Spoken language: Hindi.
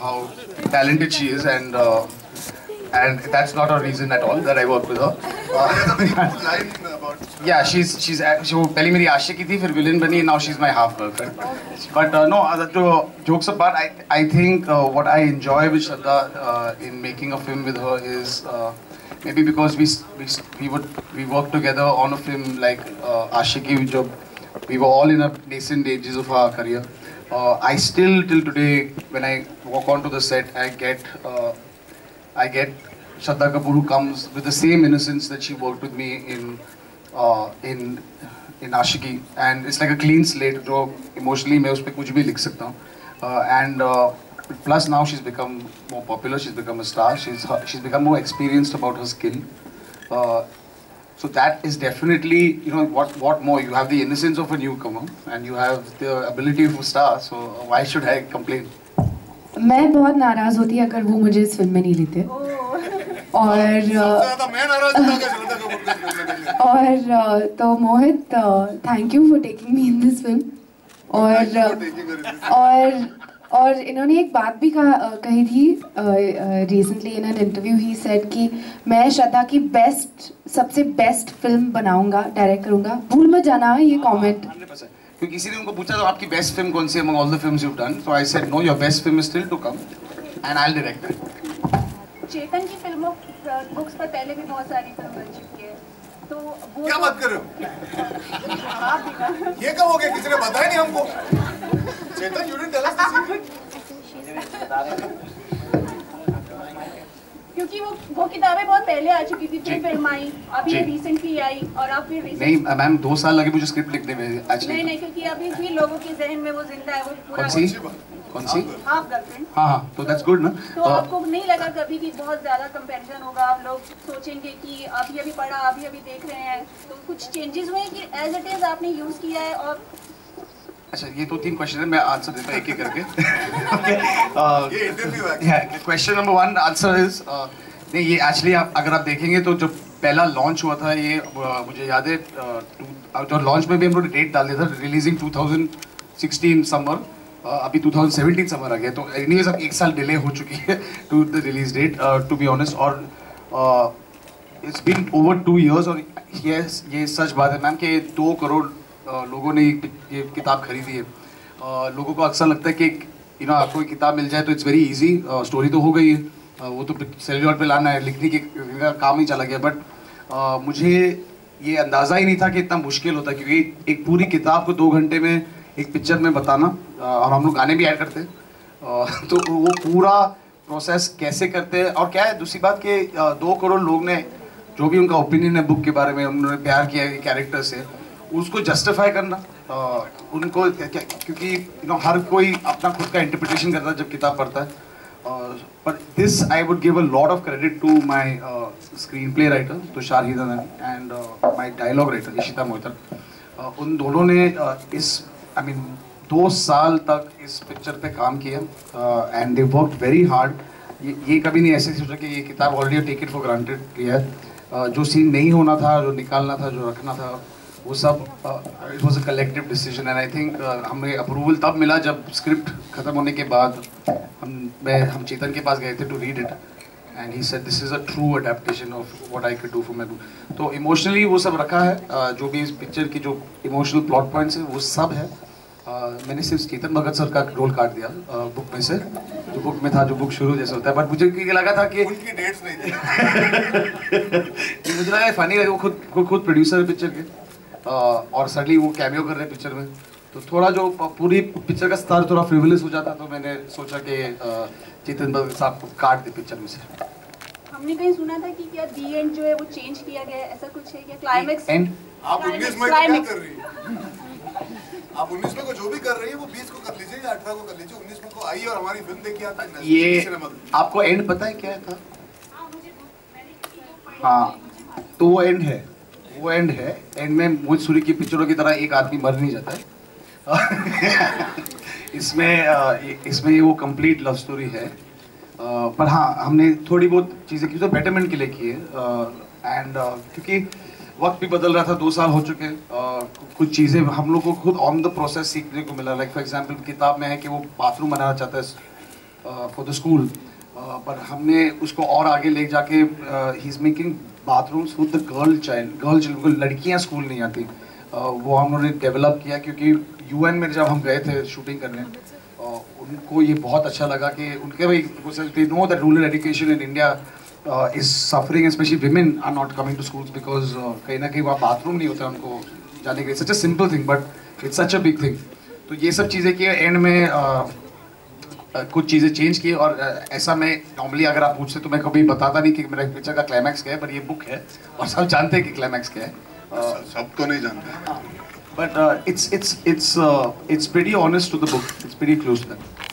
how talented she is, and that's not a reason at all that I work with her. Yeah, she's वो पहले मेरी आशिकी थी, फिर विलन बनी, now she's my half girlfriend. But no, jokes apart, I think what I enjoy with Shraddha in making a film with her is maybe because we worked together on a film like Ashiki, which we were all in a nascent ages of our career. I still till today, when I walk onto the set, I get Shraddha Kapoor, who comes with the same innocence that she worked with me in Ashiki, and it's like a clean slate. जो emotionally मैं उस पे कुछ भी लिख सकता हूँ. And plus now she's become more popular. She's become a star. She's become more experienced about her skill. So that is definitely, you know, what more? You have the innocence of a newcomer, and you have the ability of a star. So why should I complain? मैं बहुत नाराज होती अगर वो मुझे इस फिल्म में नहीं लेते. और तो Mohit, thank you for taking me in this film. और इन्होंने एक बात भी कही थी recently in an interview. He said कि मैं श्रद्धा की सबसे बेस्ट फिल्म बनाऊंगा, डायरेक्ट करूंगा. भूल मत जाना ये कमेंट. क्योंकि किसी ने उनको पूछा तो आपकी बेस्ट फिल्म कौन सी है among all the films you've done? So I said no, your best film is still to come, and I'll direct it. चेतन की फिल्मों बुक्स पर पहले भी बहुत सारी फिल्म बन चुकी है, तो वो क्या बात कर रहे हो? ये कब हो गया? किसी ने बताया नहीं हमको. चेतन, you didn't tell us this. क्योंकि वो किताबें बहुत पहले आ चुकी थी, फिर फिल्म आई, अभी रिसेंटली आई, और अब फिर नहीं मैम 2 साल लगे मुझे स्क्रिप्ट लिखने में. नहीं, क्योंकि अभी भी लोगों के जहन में वो जिंदा है. वो पूरा कौन सी हाफ गर्लफ्रेंड. हाँ, तो दैट्स गुड ना. तो आपको नहीं लगा कभी कि बहुत ज्यादा कंपैरिजन होगा? आप लोग सोचेंगे कि अभी पढ़ा, अभी देख रहे हैं, तो कुछ चेंजेस हुए कि एज इट इज आपने यूज किया है? और अच्छा, ये तो 3 क्वेश्चन है, मैं आंसर देता हूँ एक-एक करके. ये इंटरव्यू है. क्वेश्चन नंबर 1 आंसर इज नहीं, ये एक्चुअली अगर आप देखेंगे तो जब पहला लॉन्च हुआ था, ये मुझे याद है, तो लॉन्च में भी हम लोग डेट डाल दिया था, रिलीजिंग 2016 समर. अभी 2017 समर आ गया, तो एनीवेज अब 1 साल डिले हो चुकी है to the release date, to be honest. और इट्स बीन ओवर 2 years. और ये सच बात है मैम कि 2 करोड़ लोगों ने ये किताब खरीदी है. लोगों को अक्सर लगता है कि आपको किताब मिल जाए तो इट्स वेरी इजी, स्टोरी तो हो गई है, वो तो सेल्यूलॉइड पे लाना है, लिखने का काम ही चला गया. बट मुझे ये अंदाज़ा ही नहीं था कि इतना मुश्किल होता है, क्योंकि एक पूरी किताब को 2 घंटे में एक पिक्चर में बताना, और हम लोग गाने भी ऐड करते हैं, तो वो पूरा प्रोसेस कैसे करते हैं. और क्या है दूसरी बात कि 2 करोड़ लोग ने जो भी उनका ओपिनियन है बुक के बारे में, उन्होंने प्यार किया है कैरेक्टर से, उसको जस्टिफाई करना उनको, क्योंकि हर कोई अपना खुद का इंटरप्रिटेशन करता है जब किताब पढ़ता है. But this I would give a lot of credit to my screenplay writer Tushar Hiranand and my dialogue writer Ishita Moitar. उन दोनों ने I mean 2 साल तक इस पिक्चर पे काम किया, and they worked very hard. ये कभी नहीं ऐसे सोचा कि ये किताब already take it for granted लिया है. जो सीन नहीं होना था, जो निकालना था, जो रखना था, वो सब it was a collective decision. And I think हमें अप्रूवल तब मिला जब स्क्रिप्ट खत्म होने के बाद हम चेतन के पास गए थे to read it, and he said this is a true adaptation of what I could do for my book. तो इमोशनली वो सब रखा है, जो भी इस पिक्चर की जो इमोशनल प्लॉट पॉइंट्स है वो सब है. मैंने सिर्फ चेतन भगत सर का रोल काट दिया बुक में से, जो बुक में था, जो बुक शुरू जैसे होता है. बट मुझे लगा था कि उनकी डेट्स नहीं थी. मुझे लगा फनी लगा, वो खुद प्रोड्यूसर है पिक्चर के, और सडनली वो कैमियो कर रहे हैं पिक्चर में, तो थोड़ा जो पूरी पिक्चर का स्तर थोड़ा फ्रिवलेस हो जाता, तो मैंने सोचा कि चेतन भगत साहब को काट दे पिक्चर में से. हमने कहीं सुना था कि क्या दी एंड जो है वो चेंज किया गया है, ऐसा कुछ है क्या? क्लाइमेक्स एंड आप 19 में क्या कर रही है? आप 19 में को जो भी कर रही है वो 20 को कर लीजिए या 18 को कर लीजिए. 19 में को आई और हमारी फिल्म देखी आप. ये आपको एंड पता है क्या था? हाँ, तो वो एंड है. एंड में मोहित सूरी की पिक्चरों की तरह एक आदमी मर नहीं जाता है. इसमें वो कंप्लीट लव स्टोरी है. पर हाँ, हमने थोड़ी बहुत चीज़ें की तो बेटरमेंट के लिए की है. एंड क्योंकि वक्त भी बदल रहा था, 2 साल हो चुके हैं, कुछ चीज़ें हम लोग को खुद ऑन द प्रोसेस सीखने को मिला. लाइक फॉर एग्जांपल किताब में है कि वो बाथरूम बनाना चाहता है फॉर द स्कूल, पर हमने उसको और आगे ले जाके he is making bathrooms with the girl child, लड़कियां स्कूल नहीं आती, वो हम लोगों ने डेवलप किया क्योंकि यूएन में जब हम गए थे शूटिंग करने, उनको ये बहुत अच्छा लगा कि उनके भाई know that rural education in India is suffering, specially women are not coming to schools because कहीं ना कहीं वहाँ बाथरूम नहीं होता उनको जाने के लिए। Such a simple thing but it's such a big thing. तो ये सब चीज़ें की एंड में कुछ चीज़ें चेंज की, और ऐसा मैं नॉर्मली अगर आप पूछते तो मैं कभी बताता नहीं कि मेरा पिक्चर का क्लाइमैक्स क्या है, पर ये बुक है और सब जानते हैं कि क्लाइमैक्स क्या है। सब तो नहीं जानते, but it's pretty honest to the book. It's pretty close to that.